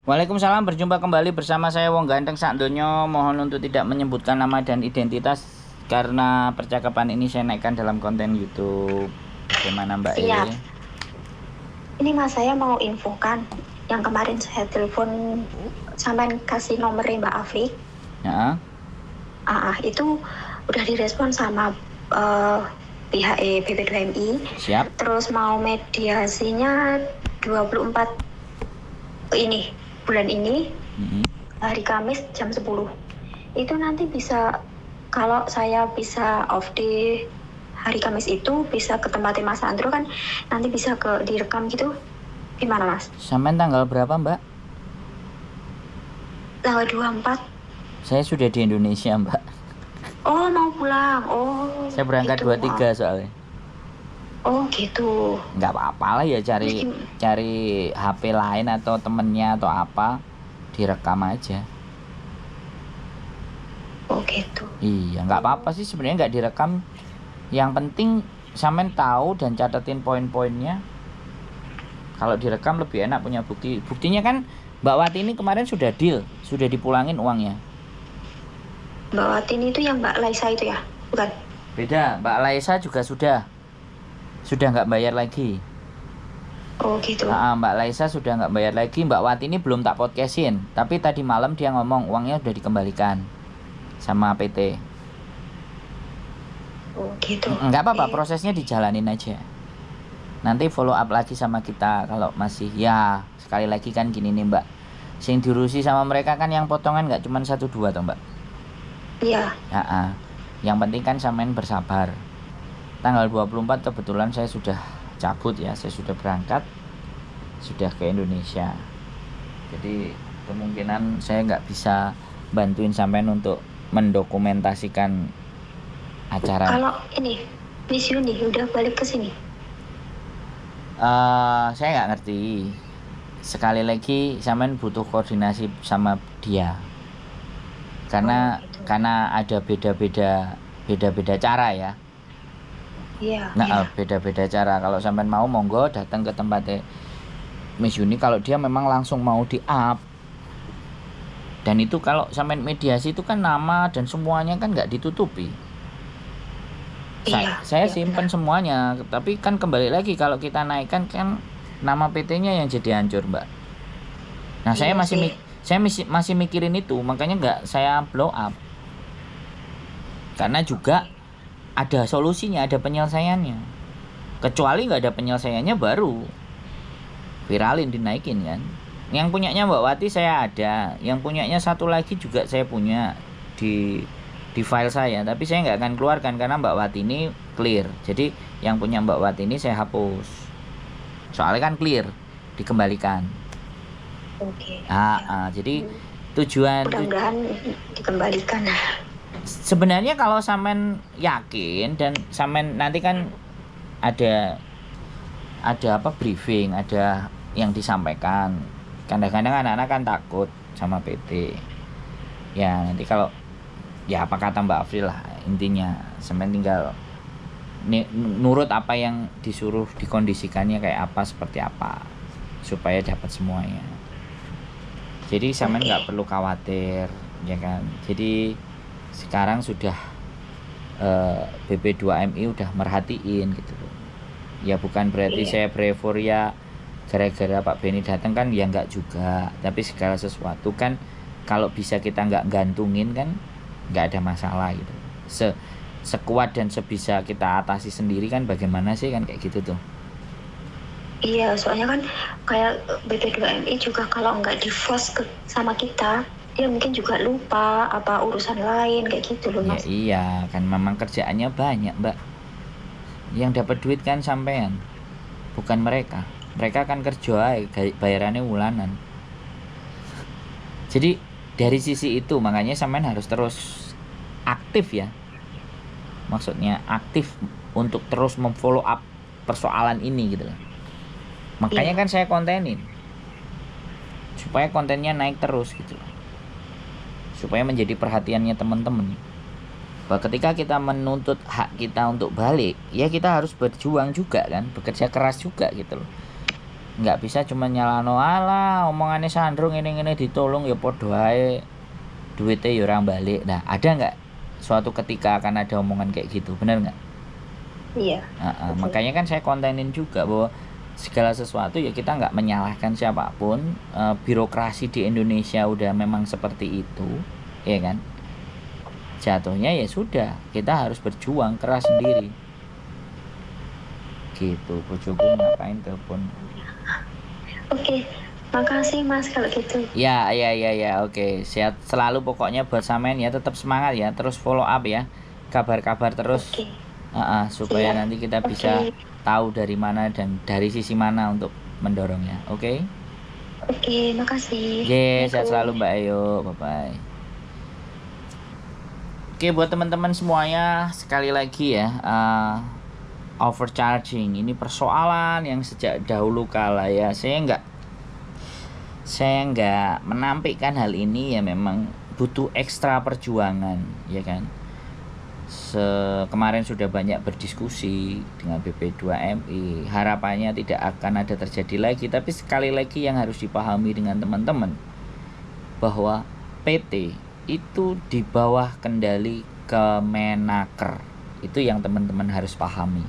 Waalaikumsalam, berjumpa kembali bersama saya Wong Ganteng Sak Donya. Mohon untuk tidak menyebutkan nama dan identitas karena percakapan ini saya naikkan dalam konten YouTube. Bagaimana Mbak Siap. E? Ini Mas, saya mau infokan yang kemarin saya telepon sampai kasih nomornya Mbak Afri. Ya. Itu udah direspon sama pihak BP2MI. Siap. Terus mau mediasinya 24 bulan ini, hari Kamis jam 10. Itu nanti bisa, kalau saya bisa off di hari Kamis itu bisa ke tempatnya Mas Andro kan, nanti bisa direkam gitu. Gimana Mas? Sampai tanggal berapa Mbak? Tanggal 24. Saya sudah di Indonesia Mbak. Oh, mau pulang. Oh, saya berangkat gitu, 23 soalnya. Oh gitu. Nggak apa-apa lah ya, cari HP lain atau temennya atau apa, direkam aja. Oh gitu. Iya, nggak apa-apa sih sebenarnya, nggak direkam. Yang penting sampean tahu dan catetin poin-poinnya. Kalau direkam lebih enak, punya bukti. Buktinya kan Mbak Wati ini kemarin sudah deal, sudah dipulangin uangnya. Mbak Wati ini itu yang Mbak Laisa itu ya? Bukan? Beda, Mbak Laisa juga sudah nggak bayar lagi. Oh gitu. Mbak Laisa sudah nggak bayar lagi. Mbak Wati ini belum tak podcastin, tapi tadi malam dia ngomong uangnya sudah dikembalikan sama PT. Oh gitu. Nggak apa-apa, prosesnya dijalanin aja. Nanti follow up lagi sama kita kalau masih. Ya sekali lagi kan gini nih Mbak, sing diurusi sama mereka kan yang potongan nggak cuma 1-2 toh Mbak. Iya. Yang penting kan sampean bersabar. Tanggal 24 kebetulan saya sudah cabut ya, saya sudah berangkat, sudah ke Indonesia. Jadi kemungkinan saya nggak bisa bantuin sampean untuk mendokumentasikan acara. Kalau ini Miss Yuni udah balik ke sini? Saya nggak ngerti. Sekali lagi sampean butuh koordinasi sama dia. Karena ada beda-beda cara ya. Iya. Beda-beda cara. Kalau sampean mau monggo datang ke tempatnya Miss Yuni kalau dia memang langsung mau di-up. Dan itu kalau sampean mediasi itu kan nama dan semuanya kan nggak ditutupi. Saya simpen semuanya, tapi kan kembali lagi kalau kita naikkan kan nama PT-nya yang jadi hancur Mbak. Nah saya masih mikirin itu, makanya nggak saya blow up. Karena juga ada solusinya, ada penyelesaiannya. Kecuali nggak ada penyelesaiannya baru viralin, dinaikin kan. Yang punyanya Mbak Wati saya ada, yang punyanya satu lagi juga saya punya di file saya, tapi saya nggak akan keluarkan karena Mbak Wati ini clear. Jadi yang punya Mbak Wati ini saya hapus. Soalnya kan clear, dikembalikan. Oke. Jadi tujuan mudah-mudahan dikembalikan. Sebenarnya kalau sampean yakin dan sampean nanti kan ada briefing, ada yang disampaikan. Kadang-kadang anak-anak kan takut sama PT. Ya nanti kalau ya apa kata Mbak Afri lah, intinya sampean tinggal nurut apa yang disuruh, dikondisikannya kayak apa, seperti apa, supaya dapat semuanya. Jadi sampean nggak perlu khawatir ya kan. Jadi sekarang sudah BP2MI udah merhatiin gitu. Ya bukan berarti saya bereforia gara-gara Pak Beni datang kan, ya nggak juga. Tapi segala sesuatu kan kalau bisa kita nggak gantungin kan nggak ada masalah gitu. Sekuat dan sebisa kita atasi sendiri kan, bagaimana sih kan kayak gitu tuh. Iya, soalnya kan kayak BP2MI juga kalau nggak di-force sama kita, dia mungkin juga lupa apa urusan lain kayak gitu loh Mas. Ya iya, kan memang kerjaannya banyak Mbak. Yang dapat duit kan sampean, bukan mereka. Mereka kan kerja bayarannya bulanan. Jadi dari sisi itu makanya sampean harus terus aktif ya. Maksudnya aktif untuk terus memfollow up persoalan ini gitu loh. Makanya kan saya kontenin supaya kontennya naik terus gitu loh. Supaya menjadi perhatiannya teman-teman. Bahwa ketika kita menuntut hak kita untuk balik, ya kita harus berjuang juga kan, bekerja keras juga gitu loh. nggak bisa cuma nyalano ala omongannya Sandro ngene-ngene ditolong ya podo ae duitnya ya orang balik. Nah, ada nggak suatu ketika akan ada omongan kayak gitu, bener nggak? Iya. Betul. Makanya kan saya kontenin juga bahwa segala sesuatu ya kita nggak menyalahkan siapapun. Birokrasi di Indonesia udah memang seperti itu, ya kan? Jatuhnya ya sudah, kita harus berjuang keras sendiri. Gitu, bojoku ngapain telepon? Oke, makasih Mas kalau gitu. Ya, oke. Sehat selalu pokoknya buat sampean ya, tetap semangat ya, terus follow up ya. Kabar-kabar terus. Oke. Supaya Siap. nanti kita bisa tahu dari mana dan dari sisi mana untuk mendorongnya. Oke? Oke, makasih. Sehat selalu Mbak Ayu. Bye-bye. Oke, buat teman-teman semuanya, sekali lagi ya, overcharging ini persoalan yang sejak dahulu kala ya. Saya nggak menampilkan hal ini ya, memang butuh ekstra perjuangan, ya kan. Kemarin sudah banyak berdiskusi dengan BP2MI, harapannya tidak akan ada terjadi lagi. Tapi sekali lagi yang harus dipahami dengan teman-teman bahwa PT itu di bawah kendali Kemenaker. Itu yang teman-teman harus pahami.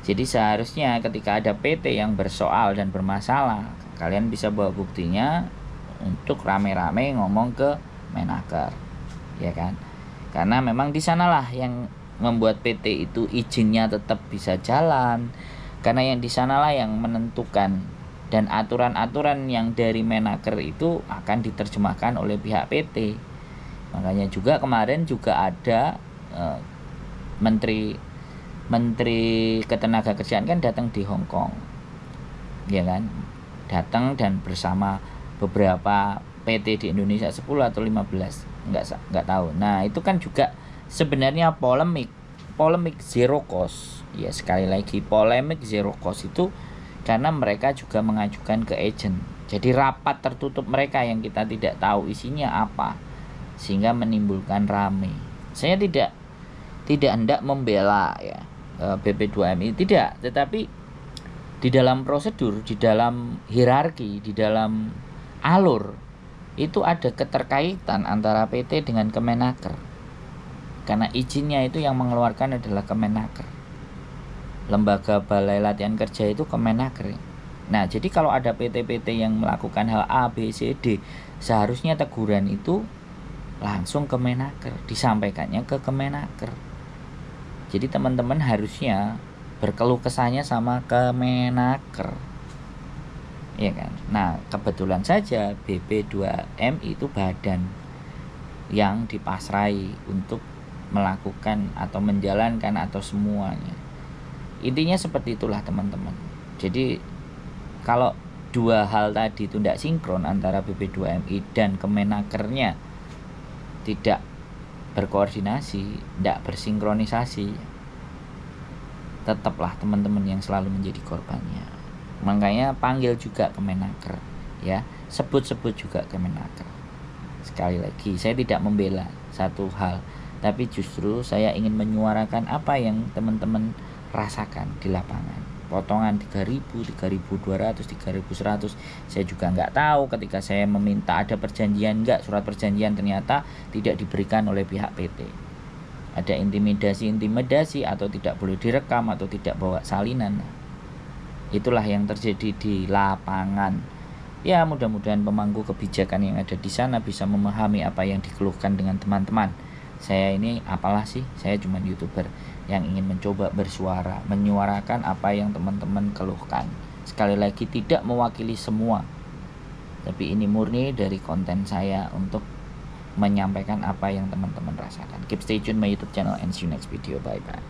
Jadi seharusnya ketika ada PT yang bersoal dan bermasalah, kalian bisa bawa buktinya untuk rame-rame ngomong ke Menaker, ya kan? Karena memang di sanalah yang membuat PT itu izinnya tetap bisa jalan. Karena yang di sanalah yang menentukan, dan aturan-aturan yang dari Menaker itu akan diterjemahkan oleh pihak PT. Makanya juga kemarin juga ada Menteri Ketenagakerjaan kan datang di Hong Kong, ya kan? Datang dan bersama beberapa PT di Indonesia 10 atau 15, nggak tahu. Nah, itu kan juga sebenarnya polemik zero cost. Ya, sekali lagi polemik zero cost itu karena mereka juga mengajukan ke agent. Jadi rapat tertutup mereka yang kita tidak tahu isinya apa, sehingga menimbulkan rame. Saya tidak hendak membela ya BP2MI, tidak, tetapi di dalam prosedur, di dalam hierarki, di dalam alur itu ada keterkaitan antara PT dengan Kemenaker. Karena izinnya itu yang mengeluarkan adalah Kemenaker. Lembaga Balai Latihan Kerja itu Kemenaker. Nah, jadi kalau ada PT-PT yang melakukan hal A, B, C, D, seharusnya teguran itu langsung ke Menaker, disampaikannya ke Kemenaker. Jadi teman-teman harusnya berkeluh kesahnya sama Kemenaker, ya kan. Nah, kebetulan saja BP2MI itu badan yang dipasrai untuk melakukan atau menjalankan atau semuanya. Intinya seperti itulah teman-teman. Jadi kalau dua hal tadi itu tidak sinkron antara BP2MI dan Kemenakernya tidak berkoordinasi, tidak bersinkronisasi, tetaplah teman-teman yang selalu menjadi korbannya. Makanya panggil juga Kemenaker ya, sebut juga Kemenaker. Sekali lagi, saya tidak membela satu hal, tapi justru saya ingin menyuarakan apa yang teman-teman rasakan di lapangan. Potongan 3.000, 3.200, 3.100, saya juga nggak tahu. Ketika saya meminta ada perjanjian nggak, surat perjanjian, ternyata tidak diberikan oleh pihak PT. Ada intimidasi atau tidak boleh direkam atau tidak bawa salinan. Itulah yang terjadi di lapangan. Ya, mudah-mudahan pemangku kebijakan yang ada di sana bisa memahami apa yang dikeluhkan dengan teman-teman. Saya ini apalah sih, saya cuma YouTuber yang ingin mencoba bersuara, menyuarakan apa yang teman-teman keluhkan. Sekali lagi, tidak mewakili semua, tapi ini murni dari konten saya untuk menyampaikan apa yang teman-teman rasakan. Keep stay tune my YouTube channel and see you next video. Bye bye.